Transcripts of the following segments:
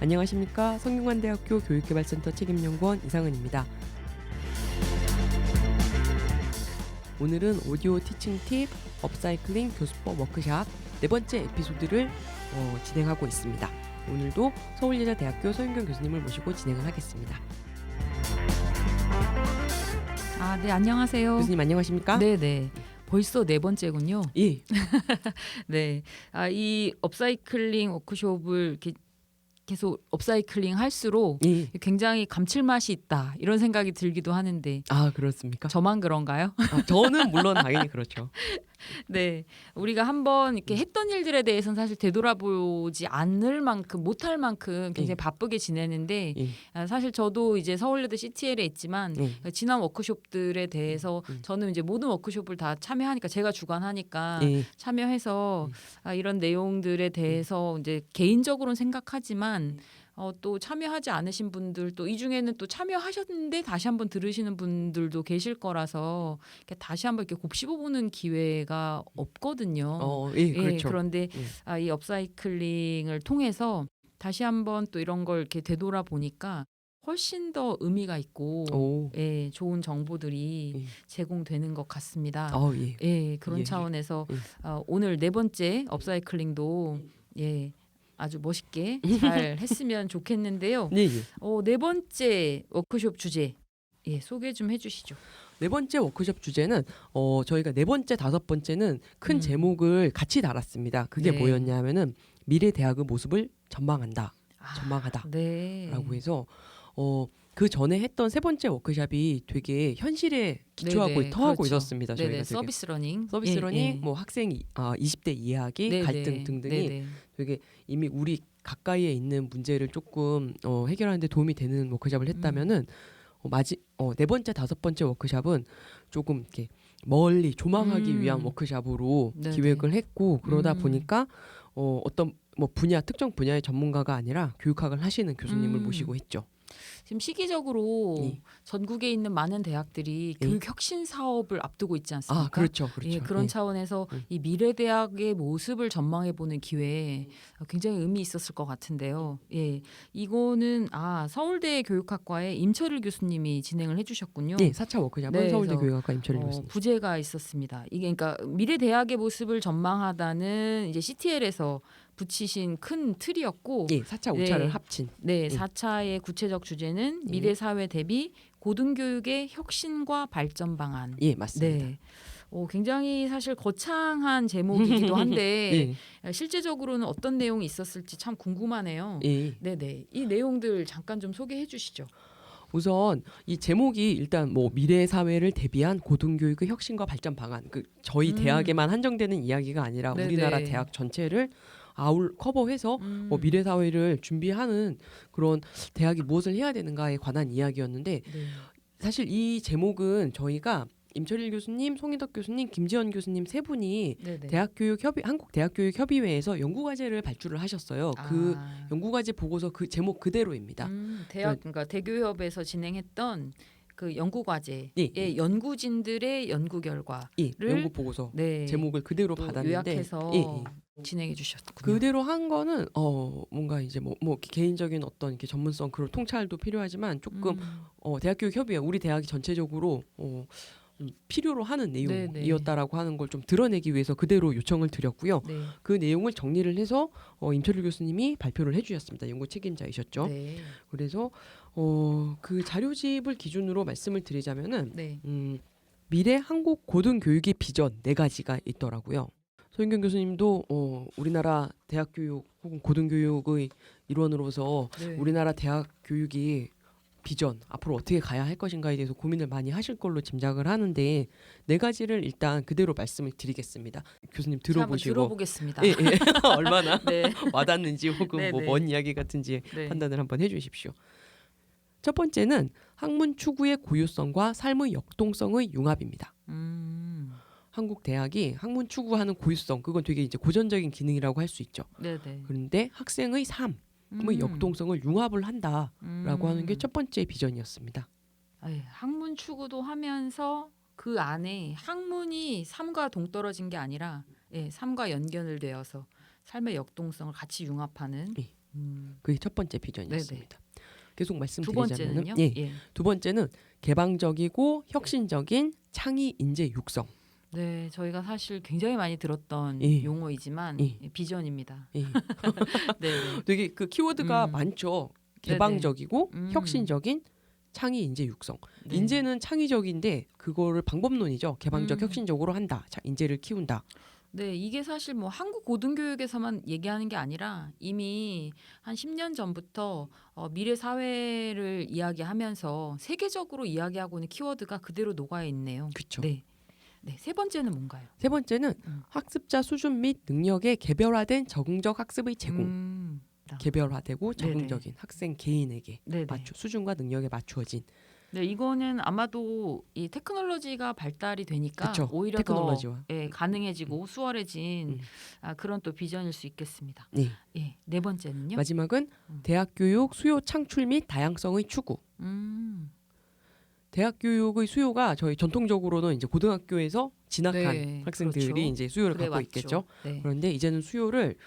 안녕하십니까. 성균관대학교 교육개발센터 책임연구원 이상은입니다. 오늘은 오디오 티칭 팁 업사이클링 교수법 워크샵 네 번째 에피소드를 진행하고 있습니다. 오늘도 서울예자대학교 서윤경 교수님을 모시고 진행을 하겠습니다. 네, 안녕하세요. 교수님 안녕하십니까? 네네. 벌써 네 번째군요. 예. 네. 이 업사이클링 워크숍을 이렇게 계속 업사이클링 할수록 예. 굉장히 감칠맛이 있다 이런 생각이 들기도 하는데 그렇습니까? 저만 그런가요? 저는 물론 당연히 그렇죠. 네, 우리가 한번 이렇게 했던 일들에 대해서는 사실 되돌아보지 않을 만큼 못할 만큼 굉장히 바쁘게 지내는데 사실 저도 이제 서울예대 CTL에 있지만 지난 워크숍들에 대해서 저는 이제 모든 워크숍을 다 참여하니까 제가 주관하니까 참여해서 이런 내용들에 대해서 이제 개인적으로는 생각하지만 또 참여하지 않으신 분들 또 이 중에는 또 참여하셨는데 다시 한번 들으시는 분들도 계실 거라서 이렇게 다시 한번 이렇게 곱씹어보는 기회가 없거든요. 그렇죠. 그런데 이 업사이클링을 통해서 다시 한번 또 이런 걸 이렇게 되돌아 보니까 훨씬 더 의미가 있고 좋은 정보들이 제공되는 것 같습니다. 그런 차원에서 오늘 네 번째 업사이클링도 아주 멋있게 잘 했으면 좋겠는데요. 네 번째 워크숍 주제 소개 좀 해주시죠. 네 번째 워크숍 주제는 저희가 네 번째, 다섯 번째는 큰 제목을 같이 달았습니다. 그게 뭐였냐면은 미래 대학의 모습을 전망한다, 전망하다라고 해서 그 전에 했던 세 번째 워크숍이 되게 현실에 기초하고 터하고 있었습니다. 저희가 되게 서비스 러닝, 뭐 학생 20대 이야기, 갈등 등등이 되게 이미 우리 가까이에 있는 문제를 조금 해결하는 데 도움이 되는 워크숍을 했다면은 네 번째, 다섯 번째 워크숍은 조금 이렇게 멀리 조망하기 위한 워크숍으로 기획을 했고 그러다 보니까 어떤 특정 분야의 전문가가 아니라 교육학을 하시는 교수님을 모시고 했죠. 지금 시기적으로 전국에 있는 많은 대학들이 교육 혁신 사업을 앞두고 있지 않습니까? 그렇죠. 그런 차원에서 이 미래 대학의 모습을 전망해 보는 기회에 굉장히 의미 있었을 것 같은데요. 이거는 서울대 교육학과의 임철일 교수님이 진행을 해주셨군요. 4차 워크숍은 서울대 교육학과 임철일 교수님. 부제가 있었습니다. 이게 그러니까 미래 대학의 모습을 전망하다는 이제 CTL에서 붙이신 큰 틀이었고 4차, 5차를 합친 4차의 구체적 주제는 미래 사회 대비 고등교육의 혁신과 발전 방안. 맞습니다. 굉장히 사실 거창한 제목이기도 한데 실제적으로는 어떤 내용이 있었을지 참 궁금하네요. 이 내용들 잠깐 좀 소개해 주시죠. 우선 이 제목이 일단 미래 사회를 대비한 고등교육의 혁신과 발전 방안. 저희 대학에만 한정되는 이야기가 아니라 우리나라 대학 전체를 커버해서 미래 사회를 준비하는 그런 대학이 무엇을 해야 되는가에 관한 이야기였는데 사실 이 제목은 저희가 임철일 교수님, 송희덕 교수님, 김지연 교수님 세 분이 한국대학교육협의회에서 연구과제를 발주를 하셨어요. 그 연구과제 보고서 그 제목 그대로입니다. 그러니까 대교협에서 진행했던 그 연구과제의 연구진들의 연구 결과를 연구 보고서 제목을 그대로 받았는데 요약해서 진행해 주셨군요. 그대로 한 거는 뭔가 이제 뭐 개인적인 어떤 이렇게 전문성 그런 통찰도 필요하지만 조금 대학교육협의회 우리 대학이 전체적으로 필요로 하는 내용이었다라고 하는 걸 좀 드러내기 위해서 그대로 요청을 드렸고요. 그 내용을 정리를 해서 임철일 교수님이 발표를 해주셨습니다. 연구 책임자이셨죠. 그래서 그 자료집을 기준으로 말씀을 드리자면은 미래 한국 고등교육의 비전 4가지가 있더라고요. 서윤경 교수님도 우리나라 대학 교육 혹은 고등교육의 일원으로서 우리나라 대학 교육이 비전 앞으로 어떻게 가야 할 것인가에 대해서 고민을 많이 하실 걸로 짐작을 하는데 4가지를 일단 그대로 말씀을 드리겠습니다. 교수님 들어보시고 들어보겠습니다. 얼마나 와닿는지 혹은 뭔 이야기 같은지 판단을 한번 해주십시오. 첫 번째는 학문 추구의 고유성과 삶의 역동성의 융합입니다. 한국 대학이 학문 추구하는 고유성 그건 되게 이제 고전적인 기능이라고 할 수 있죠. 그런데 학생의 삶의 역동성을 융합을 한다라고 하는 게 첫 번째 비전이었습니다. 학문 추구도 하면서 그 안에 학문이 삶과 동떨어진 게 아니라 삶과 연결되어서 삶의 역동성을 같이 융합하는 그게 첫 번째 비전이었습니다. 네네. 계속 두 말씀드리자면은 번째는요? 예. 예. 두 번째는 개방적이고 혁신적인 창의 인재 육성. 네, 저희가 사실 굉장히 많이 들었던 예. 용어이지만 예. 비전입니다. 예. 네. 되게 그 키워드가 많죠. 개방적이고 혁신적인 창의 인재 육성. 네. 인재는 창의적인데 그거를 방법론이죠. 개방적 혁신적으로 한다. 자, 인재를 키운다. 네, 이게 사실 뭐 한국 고등교육에서만 얘기하는 게 아니라 이미 한 10년 전부터 미래 사회를 이야기하면서 세계적으로 이야기하고 있는 키워드가 그대로 녹아 있네요. 그렇죠. 네. 네, 세 번째는 뭔가요? 세 번째는 학습자 수준 및 능력에 개별화된 적응적 학습의 제공. 개별화되고 적응적인 학생 개인에게 수준과 능력에 맞추어진. 네, 이거는 아마도 이 테크놀로지가 발달이 되니까 그쵸. 오히려 테크놀로지와. 더 가능해지고 수월해진 그런 또 비전일 수 있겠습니다. 네. 예, 네 번째는요? 마지막은 대학 교육 수요 창출 및 다양성의 추구. 대학 교육의 수요가 저희 전통적으로는 이제 고등학교에서 진학한 학생들이 그렇죠. 이제 수요를 갖고 맞죠. 있겠죠. 네. 그런데 이제는 수요를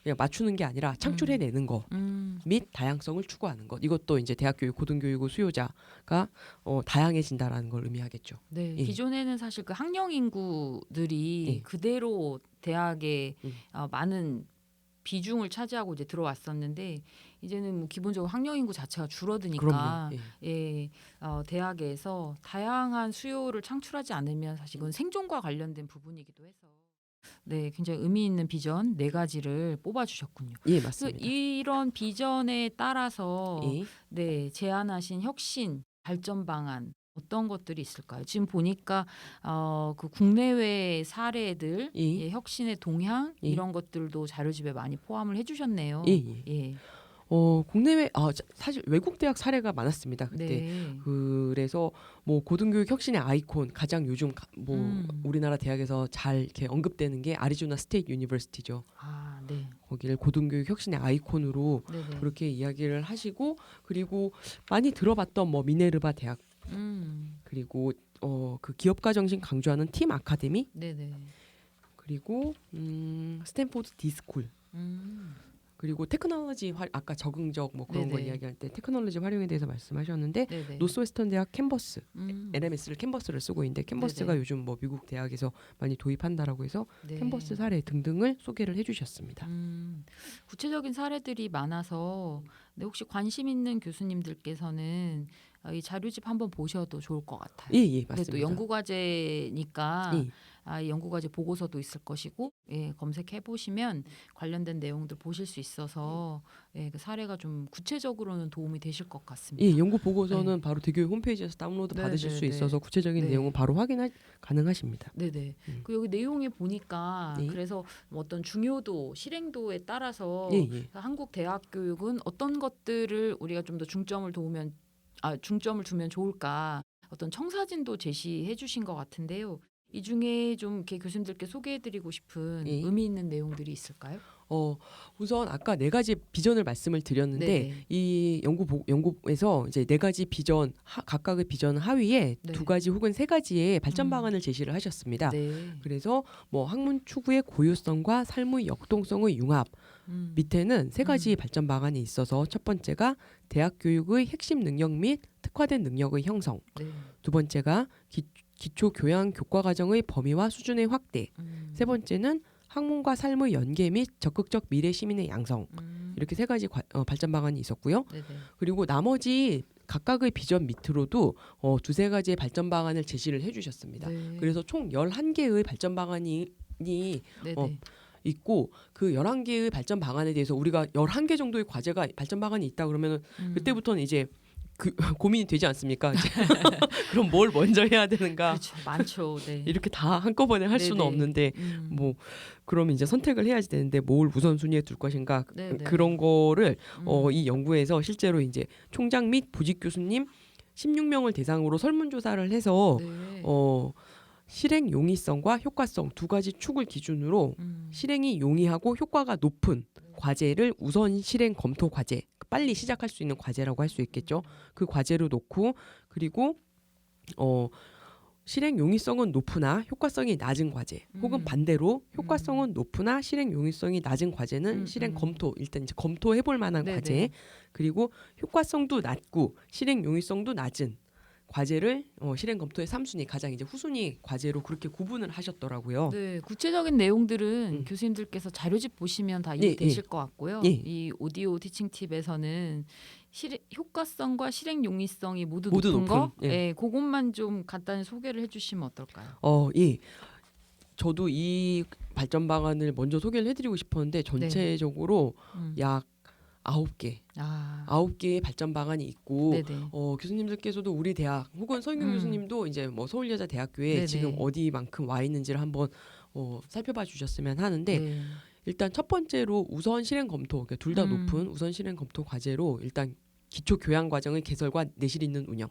그냥 맞추는 게 아니라 창출해내는 것 및 다양성을 추구하는 것. 이것도 이제 대학 교육, 고등교육의 수요자가 다양해진다라는 걸 의미하겠죠. 네, 예. 기존에는 사실 그 학령 인구들이 예. 그대로 대학에 많은 비중을 차지하고 이제 들어왔었는데 이제는 뭐 기본적으로 학령 인구 자체가 줄어드니까 그럼요. 예, 대학에서 다양한 수요를 창출하지 않으면 사실 이건 생존과 관련된 부분이기도 해서 네, 굉장히 의미 있는 비전 네 가지를 뽑아주셨군요. 예, 맞습니다. 이런 비전에 따라서 예. 네, 제안하신 혁신 발전 방안 어떤 것들이 있을까요? 지금 보니까 그 국내외 사례들, 예. 혁신의 동향 예. 이런 것들도 자료집에 많이 포함을 해주셨네요. 예. 국내외 사실 외국 대학 사례가 많았습니다. 그때 네. 그래서 뭐 고등교육 혁신의 아이콘 가장 요즘 우리나라 대학에서 잘 이렇게 언급되는 게 아리조나 스테이트 유니버시티죠. 아, 네. 거기를 고등교육 혁신의 아이콘으로 네네. 그렇게 이야기를 하시고 그리고 많이 들어봤던 뭐 미네르바 대학 그리고 그 기업가 정신 강조하는 팀 아카데미 네네. 그리고 스탠포드 디스쿨 그리고 테크놀로지 아까 적응적 뭐 그런 거 네네. 이야기할 때 테크놀로지 활용에 대해서 말씀하셨는데 네네. 노스웨스턴 대학 캔버스 LMS를 캔버스를 쓰고 있는데 캔버스가 네네. 요즘 뭐 미국 대학에서 많이 도입한다라고 해서 네. 캔버스 사례 등등을 소개를 해주셨습니다. 구체적인 사례들이 많아서 혹시 관심 있는 교수님들께서는 이 자료집 한번 보셔도 좋을 것 같아요. 예, 맞습니다. 또 연구과제니까 예. 이 연구과제 보고서도 있을 것이고 검색해 보시면 관련된 내용들 보실 수 있어서 그 사례가 좀 구체적으로는 도움이 되실 것 같습니다. 예, 연구 보고서는 바로 대교육 홈페이지에서 다운로드 받으실 수 있어서 구체적인 내용은 바로 확인 가능하십니다. 네네. 그 여기 내용에 보니까 그래서 어떤 중요도, 실행도에 따라서 한국 대학 교육은 어떤 것들을 우리가 좀 더 중점을 주면 좋을까 어떤 청사진도 제시해 주신 것 같은데요. 이 중에 좀 이렇게 교수님들께 소개해드리고 싶은 의미 있는 내용들이 있을까요? 우선 아까 네 가지 비전을 말씀을 드렸는데 네네. 이 연구에서 이제 네 가지 비전 각각의 비전 하위에 두 가지 혹은 세 가지의 발전 방안을 제시를 하셨습니다. 네. 그래서 뭐 학문 추구의 고유성과 삶의 역동성의 융합 밑에는 세 가지 발전 방안이 있어서 첫 번째가 대학 교육의 핵심 능력 및 특화된 능력의 형성. 두 번째가 기초 교양 교과 과정의 범위와 수준의 확대. 세 번째는 학문과 삶의 연계 및 적극적 미래 시민의 양성. 이렇게 세 가지 발전 방안이 있었고요. 네네. 그리고 나머지 각각의 비전 밑으로도 두세 가지의 발전 방안을 제시를 해주셨습니다. 그래서 총 11개의 발전 방안이 있고 그 11개의 발전 방안에 대해서 우리가 11개 정도의 과제가 발전 방안이 있다 그러면은 그때부터는 이제 고민이 되지 않습니까? 그럼 뭘 먼저 해야 되는가? 그렇죠. 많죠. 네. 이렇게 다 한꺼번에 할 수는 없는데 뭐 그러면 이제 선택을 해야지 되는데 뭘 우선순위에 둘 것인가? 그런 거를 이 연구에서 실제로 이제 총장 및 보직 교수님 16명을 대상으로 설문조사를 해서 실행 용이성과 효과성 두 가지 축을 기준으로 실행이 용이하고 효과가 높은 과제를 우선 실행 검토 과제, 빨리 시작할 수 있는 과제라고 할 수 있겠죠. 그 과제로 놓고 그리고 실행 용이성은 높으나 효과성이 낮은 과제, 혹은 반대로 효과성은 높으나 실행 용이성이 낮은 과제는 실행 검토, 일단 이제 검토해볼 만한 네네. 과제, 그리고 효과성도 낮고 실행 용이성도 낮은 과제를 실행 검토의 3순위, 가장 이제 후순위 과제로 그렇게 구분을 하셨더라고요. 네, 구체적인 내용들은 교수님들께서 자료집 보시면 다 이해되실 것 같고요. 이 오디오 티칭 팁에서는 효과성과 실행 용이성이 모두 높은 거, 그것만 좀 간단히 소개를 해주시면 어떨까요? 예. 저도 이 발전 방안을 먼저 소개를 해드리고 싶었는데 전체적으로 약 9개, 9개의 발전 방안이 있고 교수님들께서도 우리 대학 혹은 서인균 교수님도 이제 뭐 서울여자대학교에 지금 어디만큼 와 있는지를 한번 살펴봐 주셨으면 하는데 일단 첫 번째로 우선 실행 검토, 그러니까 둘 다 높은 우선 실행 검토 과제로 일단 기초 교양 과정의 개설과 내실 있는 운영,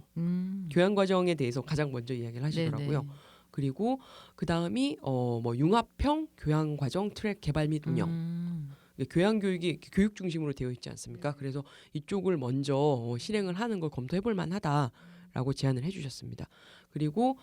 교양 과정에 대해서 가장 먼저 이야기를 하시더라고요. 그리고 그 다음이 뭐 융합형 교양 과정 트랙 개발 및 운영. 교양 교육이 교육 중심으로 되어 있지 않습니까? 그래서 이쪽을 먼저 실행을 하는 걸 검토해볼 만하다라고 제안을 해주셨습니다. 그리고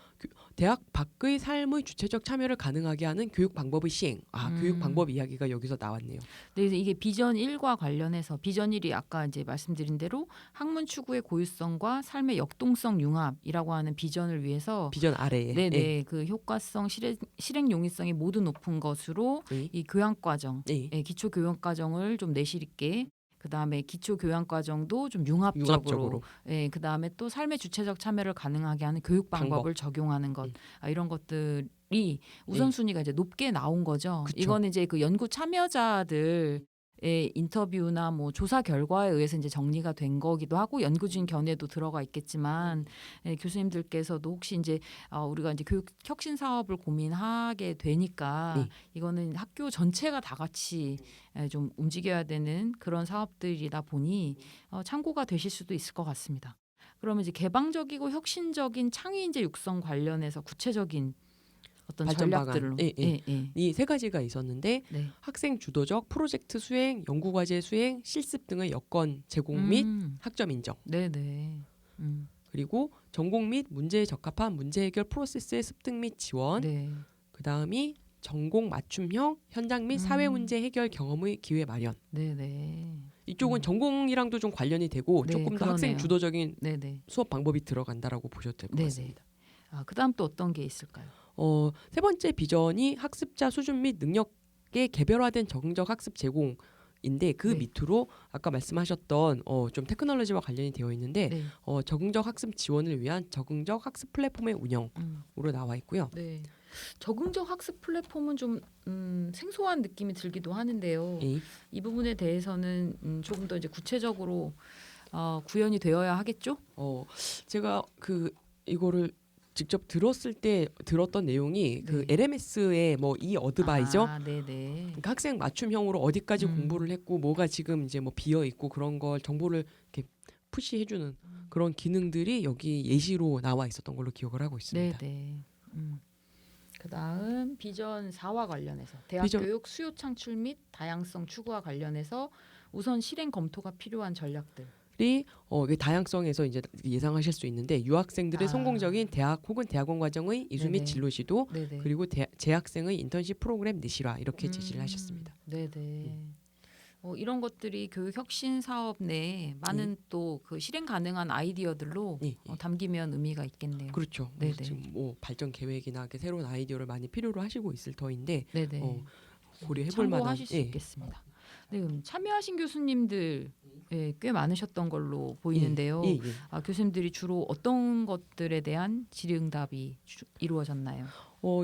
대학 밖의 삶의 주체적 참여를 가능하게 하는 교육 방법의 시행. 교육 방법 이야기가 여기서 나왔네요. 네, 이게 비전 1과 관련해서 비전 1이 아까 이제 말씀드린 대로 학문 추구의 고유성과 삶의 역동성 융합이라고 하는 비전을 위해서 비전 아래에 그 효과성, 실행 용이성이 모두 높은 것으로 이 교양 과정, 기초 교양 과정을 좀 내실 있게, 그다음에 기초 교양 과정도 좀 융합적으로. 그다음에 또 삶의 주체적 참여를 가능하게 하는 교육 방법을 적용하는 것. 이런 것들이 우선순위가 이제 높게 나온 거죠. 그쵸. 이거는 이제 그 연구 참여자들 인터뷰나 뭐 조사 결과에 의해서 이제 정리가 된 거기도 하고 연구진 견해도 들어가 있겠지만 교수님들께서도 혹시 이제 우리가 이제 교육 혁신 사업을 고민하게 되니까 이거는 학교 전체가 다 같이 좀 움직여야 되는 그런 사업들이다 보니 참고가 되실 수도 있을 것 같습니다. 그러면 이제 개방적이고 혁신적인 창의 인재 육성 관련해서 구체적인 어떤 전략들로 이 세 가지가 있었는데 학생 주도적 프로젝트 수행, 연구 과제 수행, 실습 등의 여건 제공 및 학점 인정. 그리고 전공 및 문제에 적합한 문제 해결 프로세스의 습득 및 지원. 그 다음이 전공 맞춤형 현장 및 사회 문제 해결 경험의 기회 마련. 이쪽은 전공이랑도 좀 관련이 되고 조금 더 학생 주도적인 수업 방법이 들어간다라고 보셔도 될 것 같습니다. 그다음 또 어떤 게 있을까요? 세 번째 비전이 학습자 수준 및 능력의 개별화된 적응적 학습 제공인데 그 밑으로 아까 말씀하셨던 좀 테크놀로지와 관련이 되어 있는데 적응적 학습 지원을 위한 적응적 학습 플랫폼의 운영으로 나와 있고요. 적응적 학습 플랫폼은 좀 생소한 느낌이 들기도 하는데요. 이 부분에 대해서는 조금 더 이제 구체적으로 구현이 되어야 하겠죠? 제가 이거를 직접 들었던 내용이 그 LMS의 뭐 이 어드바이저, 그러니까 학생 맞춤형으로 어디까지 공부를 했고 뭐가 지금 이제 뭐 비어 있고 그런 걸 정보를 이렇게 푸시해주는 그런 기능들이 여기 예시로 나와 있었던 걸로 기억을 하고 있습니다. 그다음 비전 4와 관련해서 대학 교육 수요 창출 및 다양성 추구와 관련해서 우선 실행 검토가 필요한 전략들. 다양성에서 이제 예상하실 수 있는데 유학생들의 성공적인 대학 혹은 대학원 과정의 이수 및 진로 지도, 그리고 재학생의 인턴십 프로그램 내실화 이렇게 제시를 하셨습니다. 이런 것들이 교육 혁신 사업 내에 많은 또 그 실행 가능한 아이디어들로 담기면 의미가 있겠네요. 그렇죠. 지금 뭐 발전 계획이나 이렇게 새로운 아이디어를 많이 필요로 하시고 있을 터인데 고려해볼 만한 참고하실 수 있겠습니다. 그럼 참여하신 교수님들 꽤 많으셨던 걸로 보이는데요. 교수님들이 주로 어떤 것들에 대한 질의응답이 이루어졌나요?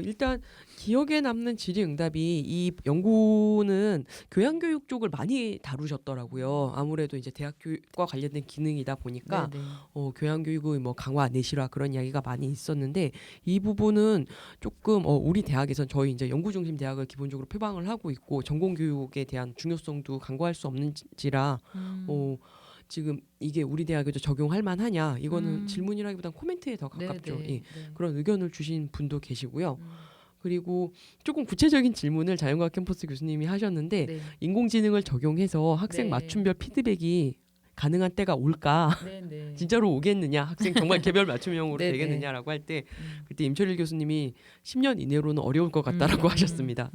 일단 기억에 남는 질의응답이 이 연구는 교양교육 쪽을 많이 다루셨더라고요. 아무래도 이제 대학 교육과 관련된 기능이다 보니까 교양교육의 뭐 강화, 내실화 그런 이야기가 많이 있었는데 이 부분은 조금 우리 대학에선 저희 이제 연구중심 대학을 기본적으로 표방을 하고 있고 전공교육에 대한 중요성도 간과할 수 없는지라 지금 이게 우리 대학에도 적용할 만하냐 이거는 질문이라기보다는 코멘트에 더 가깝죠. 그런 의견을 주신 분도 계시고요. 그리고 조금 구체적인 질문을 자연과학 캠퍼스 교수님이 하셨는데 인공지능을 적용해서 학생 맞춤별 피드백이 가능한 때가 올까? 네네. 진짜로 오겠느냐? 학생 정말 개별 맞춤형으로 네네. 되겠느냐라고 할 때 그때 임철일 교수님이 10년 이내로는 어려울 것 같다라고 하셨습니다.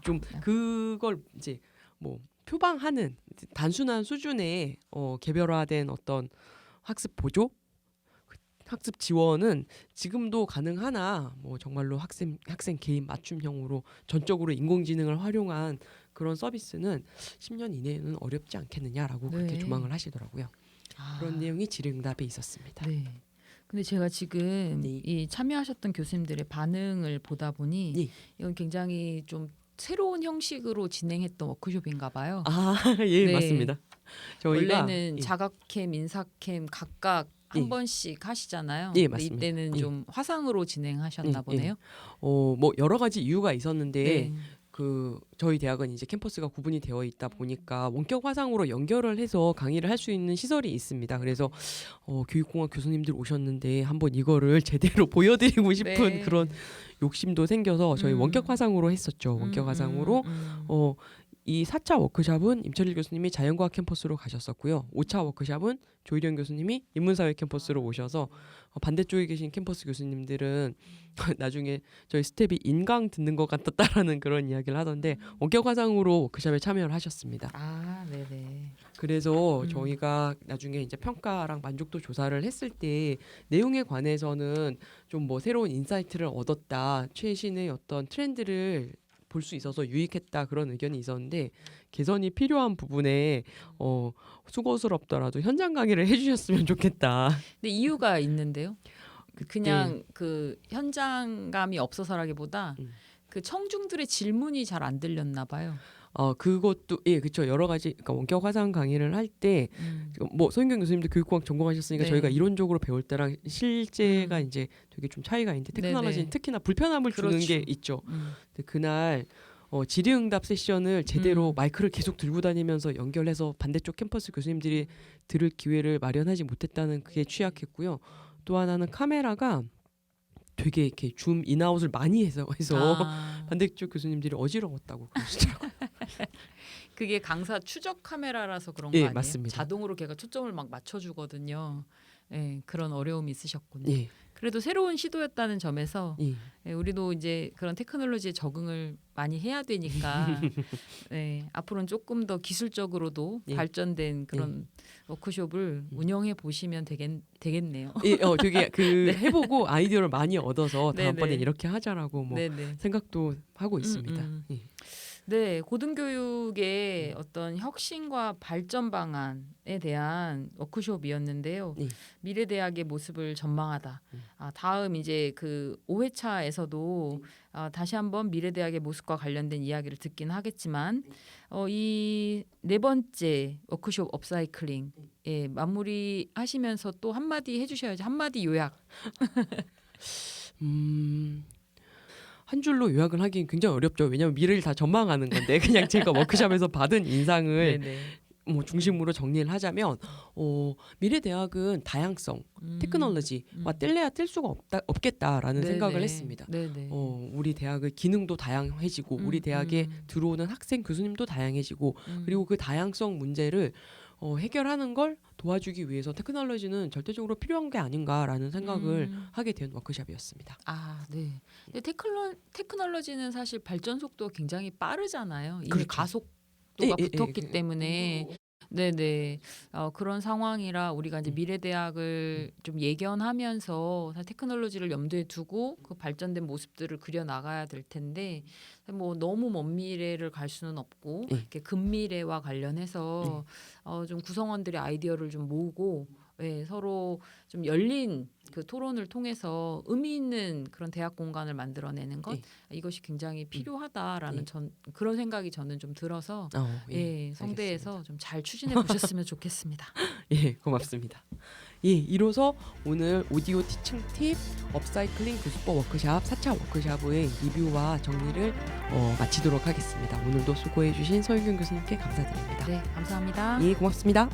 좀 그걸 이제 뭐 표방하는 단순한 수준의 개별화된 어떤 학습 보조, 학습 지원은 지금도 가능하나 뭐 정말로 학생 개인 맞춤형으로 전적으로 인공지능을 활용한 그런 서비스는 10년 이내에는 어렵지 않겠느냐라고 네. 그렇게 조망을 하시더라고요. 그런 내용이 질의응답에 있었습니다. 네. 근데 제가 지금 네. 이 참여하셨던 교수님들의 반응을 보다 보니 네. 이건 굉장히 좀 새로운 형식으로 진행했던 워크숍인가 봐요. 예, 네. 맞습니다. 저희가 원래는 자각캠, 인사캠 각각 한 예. 번씩 하시잖아요. 예, 근데 맞습니다. 이때는 예. 좀 화상으로 진행하셨나 예, 보네요. 뭐 여러 가지 이유가 있었는데 네. 그 저희 대학은 이제 캠퍼스가 구분이 되어 있다 보니까 원격 화상으로 연결을 해서 강의를 할 수 있는 시설이 있습니다. 그래서 교육공학 교수님들 오셨는데 한번 이거를 제대로 보여드리고 싶은 네. 그런 욕심도 생겨서 저희 원격 화상으로 했었죠. 원격 화상으로 이 4차 워크숍은 임철일 교수님이 자연과학 캠퍼스로 가셨었고요. 5차 워크숍은 조일영 교수님이 인문사회 캠퍼스로 오셔서 반대쪽에 계신 캠퍼스 교수님들은 나중에 저희 스텝이 인강 듣는 것 같았다라는 그런 이야기를 하던데 원격 화상으로 워크숍에 참여를 하셨습니다. 아, 네네. 그래서 저희가 나중에 이제 평가랑 만족도 조사를 했을 때 내용에 관해서는 좀 뭐 새로운 인사이트를 얻었다, 최신의 어떤 트렌드를 볼 수 있어서 유익했다 그런 의견이 있었는데 개선이 필요한 부분에 수고스럽더라도 현장 강의를 해주셨으면 좋겠다. 근데 이유가 있는데요. 그냥 그 현장감이 없어서라기보다 그 청중들의 질문이 잘 안 들렸나 봐요. 그것도 그렇죠. 여러 가지 그러니까 원격 화상 강의를 할 때 뭐 소인경 교수님도 교육공학 전공하셨으니까 네. 저희가 이론적으로 배울 때랑 실제가 이제 되게 좀 차이가 있는데 테크놀로지는 네네. 특히나 불편함을 주는 그렇죠. 게 있죠. 근데 그날 질의응답 세션을 제대로 마이크를 계속 들고 다니면서 연결해서 반대쪽 캠퍼스 교수님들이 들을 기회를 마련하지 못했다는 그게 취약했고요. 또 하나는 카메라가 되게 이렇게 줌 인아웃을 많이 해서 반대쪽 교수님들이 어지러웠다고 그러시더라고요. 그게 강사 추적 카메라라서 그런 거 예, 아니에요? 맞습니다. 자동으로 걔가 초점을 막 맞춰주거든요. 예, 그런 어려움이 있으셨군요. 예, 그래도 새로운 시도였다는 점에서 예. 우리도 이제 그런 테크놀로지에 적응을 많이 해야 되니까 앞으로는 조금 더 기술적으로도 발전된 그런 워크숍을 운영해 보시면 되겠네요. 되게 해보고 아이디어를 많이 얻어서 다음번에 네네. 이렇게 하자라고 뭐 생각도 하고 있습니다. 예. 네, 고등교육의 어떤 혁신과 발전 방안에 대한 워크숍이었는데요. 미래대학의 모습을 전망하다. 다음 이제 그 5회차에서도 다시 한번 미래대학의 모습과 관련된 이야기를 듣긴 하겠지만 이 네 번째 워크숍 업사이클링 마무리하시면서 또 한마디 해주셔야죠. 한마디 요약. 한 줄로 요약을 하긴 굉장히 어렵죠. 왜냐하면 미래를 다 전망하는 건데 그냥 제가 워크숍에서 받은 인상을 뭐 중심으로 정리를 하자면 미래 대학은 다양성, 테크놀로지와 뗄래야 뗄 수가 없겠다라는 생각을 했습니다. 우리 대학의 기능도 다양해지고 우리 대학에 들어오는 학생 교수님도 다양해지고 그리고 그 다양성 문제를 해결하는 걸 도와주기 위해서 테크놀로지는 절대적으로 필요한 게 아닌가라는 생각을 하게 된 워크숍이었습니다. 네. 근데 테크놀로지는 사실 발전 속도가 굉장히 빠르잖아요. 이미 그렇죠. 가속도가 붙었기 때문에. 네네. 그런 상황이라 우리가 이제 미래대학을 좀 예견하면서 테크놀로지를 염두에 두고 그 발전된 모습들을 그려 나가야 될 텐데 뭐 너무 먼 미래를 갈 수는 없고 이렇게 근미래와 관련해서 좀 구성원들의 아이디어를 좀 모으고 서로 좀 열린 그 토론을 통해서 의미 있는 그런 대학 공간을 만들어내는 것 이것이 굉장히 필요하다라는 그런 생각이 저는 좀 들어서 성대에서 좀 잘 추진해 보셨으면 좋겠습니다. 고맙습니다. 이로써 오늘 오디오 티칭 팁 업사이클링 교수법 워크샵 4차 워크샵의 리뷰와 정리를 마치도록 하겠습니다. 오늘도 수고해 주신 서윤경 교수님께 감사드립니다. 네, 감사합니다. 고맙습니다.